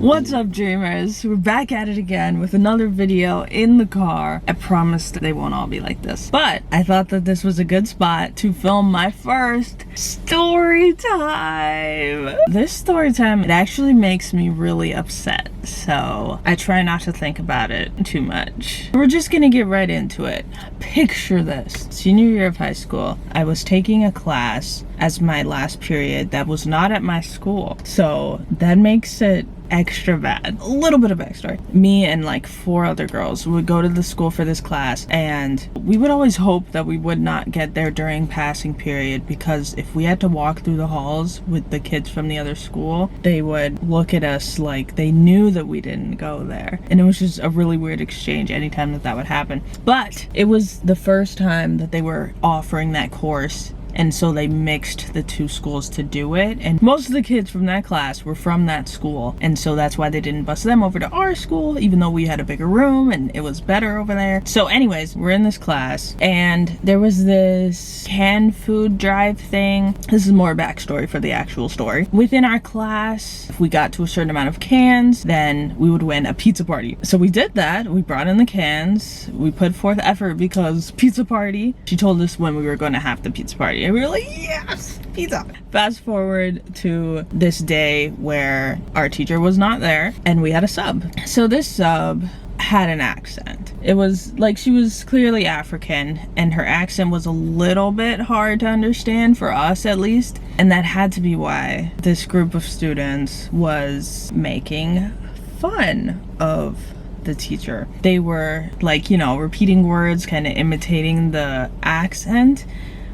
What's up, dreamers? We're back at it again with another video in the car. I promise they won't all be like this, but I thought that this was a good spot to film my first story time. This story time, it actually makes me really upset, so I try not to think about it too much. We're just gonna get right into it. Picture this. Senior year of high school, I was taking a class as my last period that was not at my school, so that makes it extra bad. A little bit of backstory. Me and like 4 other girls would go to the school for this class, and we would always hope that we would not get there during passing period, because if we had to walk through the halls with the kids from the other school, they would look at us like they knew that we didn't go there, and it was just a really weird exchange anytime that would happen. But it was the first time that they were offering that course, and so they mixed the 2 schools to do it, and most of the kids from that class were from that school, and so that's why they didn't bus them over to our school, even though we had a bigger room and it was better over there. So anyways, we're in this class, and there was this canned food drive thing. This is more backstory for the actual story. Within our class, if we got to a certain amount of cans, then we would win a pizza party. So we did that. We brought in the cans, we put forth effort because pizza party. She told us when we were going to have the pizza party, and we were like, yes, pizza. Fast forward to this day where our teacher was not there and we had a sub. So this sub had an accent. It was like, she was clearly African, and her accent was a little bit hard to understand, for us at least, and that had to be why this group of students was making fun of the teacher. They were like, you know, repeating words, kind of imitating the accent,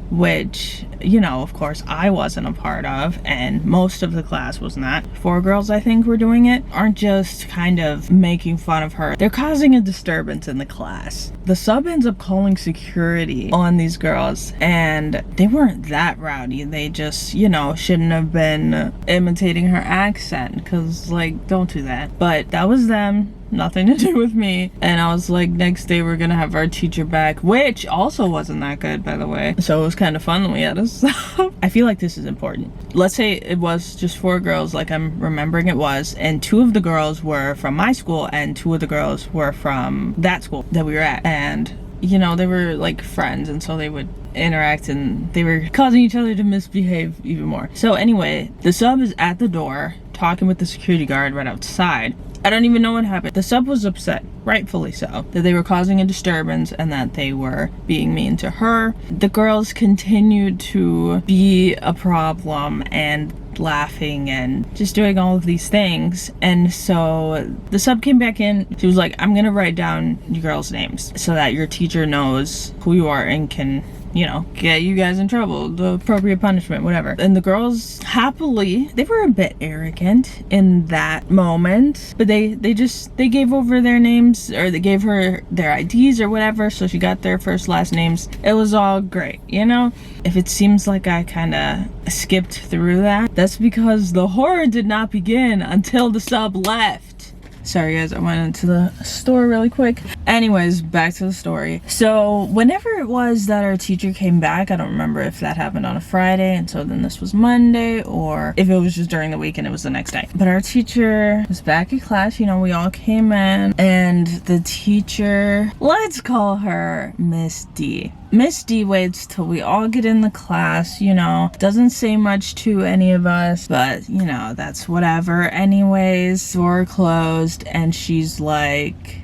which, you know, of course I wasn't a part of, and most of the class was not. 4 girls, I think, were doing it. Aren't just kind of making fun of her, they're causing a disturbance in the class. The sub ends up calling security on these girls, and they weren't that rowdy. They just, you know, shouldn't have been imitating her accent, because, like, don't do that. But that was them. Nothing to do with me. And I was like, next day we're gonna have our teacher back, which also wasn't that good, by the way. So it was kind of fun when we had a sub. I feel like this is important. Let's say it was just 4 girls, like I'm remembering it was, and 2 of the girls were from my school and 2 of the girls were from that school that we were at. And, you know, they were like friends, and so they would interact, and they were causing each other to misbehave even more. So anyway, the sub is at the door talking with the security guard right outside. I don't even know what happened. The sub was upset, rightfully so, that they were causing a disturbance and that they were being mean to her. The girls continued to be a problem and laughing and just doing all of these things. And so the sub came back in. She was like, I'm gonna write down you girls' names so that your teacher knows who you are and can, you know, get you guys in trouble, the appropriate punishment, whatever. And the girls happily, they were a bit arrogant in that moment, but they gave over their names, or they gave her their IDs or whatever, so she got their first last names. It was all great, you know? If it seems like I kind of skipped through that, that's because the horror did not begin until the sub left. Sorry guys, I went into the store really quick. Anyways, back to the story. So whenever it was that our teacher came back, I don't remember if that happened on a Friday, and so then this was Monday, or if it was just during the week and it was the next day. But our teacher was back at class, you know, we all came in, and the teacher, let's call her Miss D. Miss D waits till we all get in the class, you know, doesn't say much to any of us, but, you know, that's whatever. Anyways, door closed, and she's like,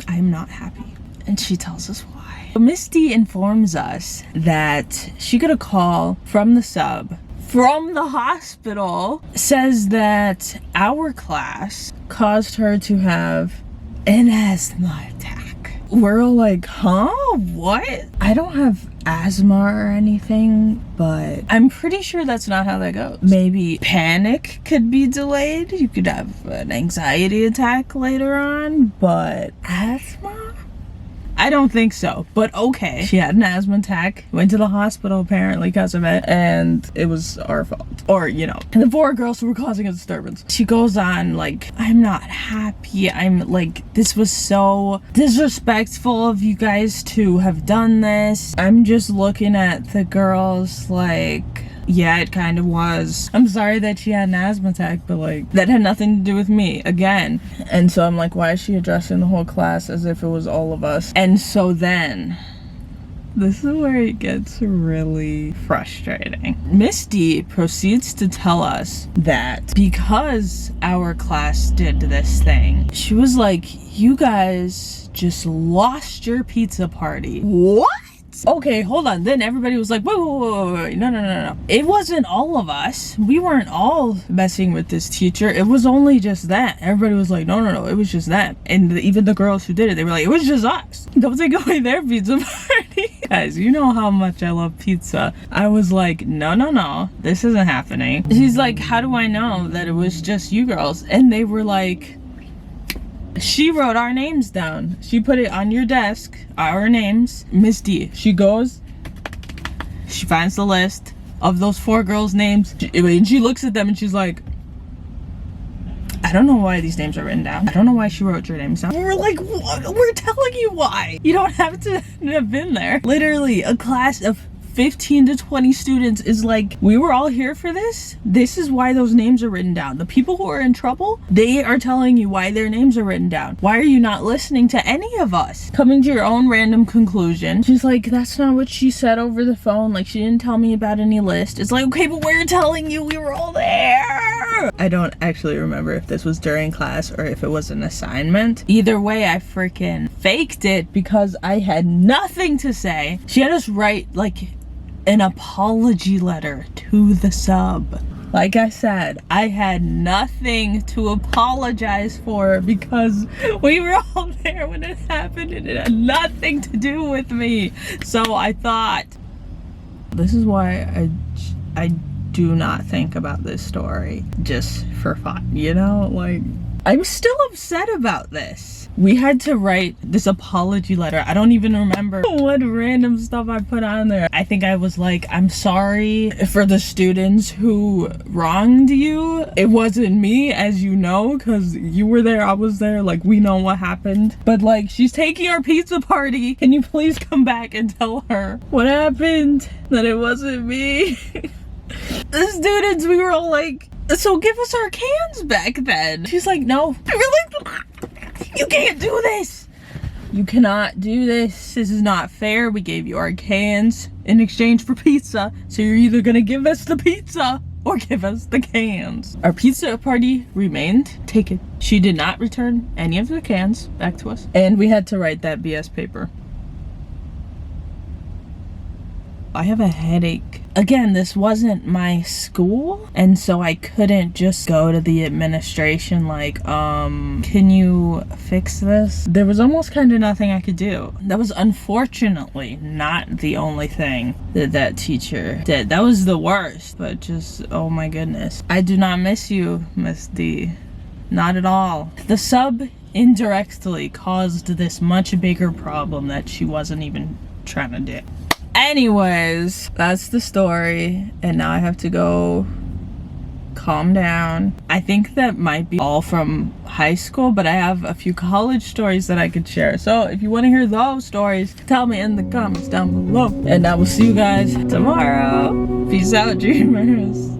I'm not happy. And she tells us why. Miss D informs us that she got a call from the sub from the hospital, says that our class caused her to have an asthma attack. We're all like, huh? What? I don't have asthma or anything, but I'm pretty sure that's not how that goes. Maybe panic could be delayed. You could have an anxiety attack later on, but asthma? I don't think so, but okay. She had an asthma attack, went to the hospital apparently because of it, and it was our fault. Or, you know, the 4 girls who were causing a disturbance. She goes on like, I'm not happy. I'm like, this was so disrespectful of you guys to have done this. I'm just looking at the girls like, yeah, it kind of was. I'm sorry that she had an asthma attack, but like, that had nothing to do with me, again. And so I'm like, why is she addressing the whole class as if it was all of us? And so then, this is where it gets really frustrating. Miss D proceeds to tell us that because our class did this thing, she was like, you guys just lost your pizza party. What? Okay, hold on. Then everybody was like, wait. No. It wasn't all of us. We weren't all messing with this teacher. It was only just that. Everybody was like, no. It was just that. And even the girls who did it, they were like, it was just us. Don't take away their pizza party. Guys, you know how much I love pizza. I was like, no. This isn't happening. She's like, how do I know that it was just you girls? And they were like, she wrote our names down. She put it on your desk, our names. Miss D, she goes, she finds the list of those 4 girls' names, and she looks at them and she's like, I don't know why these names are written down. I don't know why she wrote your names down. We're like, what? We're telling you why. You don't have to have been there. Literally, a class of 15 to 20 students is like, we were all here for this. This is why those names are written down. The people who are in trouble, they are telling you why their names are written down. Why are you not listening to any of us? Coming to your own random conclusion. She's like, that's not what she said over the phone. Like, she didn't tell me about any list. It's like, okay, but we're telling you we were all there. I don't actually remember if this was during class or if it was an assignment. Either way, I freaking faked it because I had nothing to say. She had us write like an apology letter to the sub. Like I said, I had nothing to apologize for because we were all there when it happened and it had nothing to do with me. So I thought, this is why I do not think about this story just for fun, you know? Like, I'm still upset about this. We had to write this apology letter. I don't even remember what random stuff I put on there. I think I was like, I'm sorry for the students who wronged you. It wasn't me, as you know, because you were there, I was there. Like, we know what happened. But like, she's taking our pizza party. Can you please come back and tell her what happened? That it wasn't me. The students, we were all like, so give us our cans back then. She's like, no. We were like, you can't do this. You cannot do this. This is not fair. We gave you our cans in exchange for pizza. So you're either gonna give us the pizza or give us the cans. Our pizza party remained taken. She did not return any of the cans back to us. And we had to write that BS paper. I have a headache. Again, this wasn't my school, and so I couldn't just go to the administration like, can you fix this? There was almost kind of nothing I could do. That was unfortunately not the only thing that that teacher did. That was the worst, but just, oh my goodness. I do not miss you, Miss D. Not at all. The sub indirectly caused this much bigger problem that she wasn't even trying to do. Anyways, that's the story, and now I have to go calm down. I think that might be all from high school, but I have a few college stories that I could share. So if you want to hear those stories, tell me in the comments down below, and I will see you guys tomorrow. Peace out, dreamers.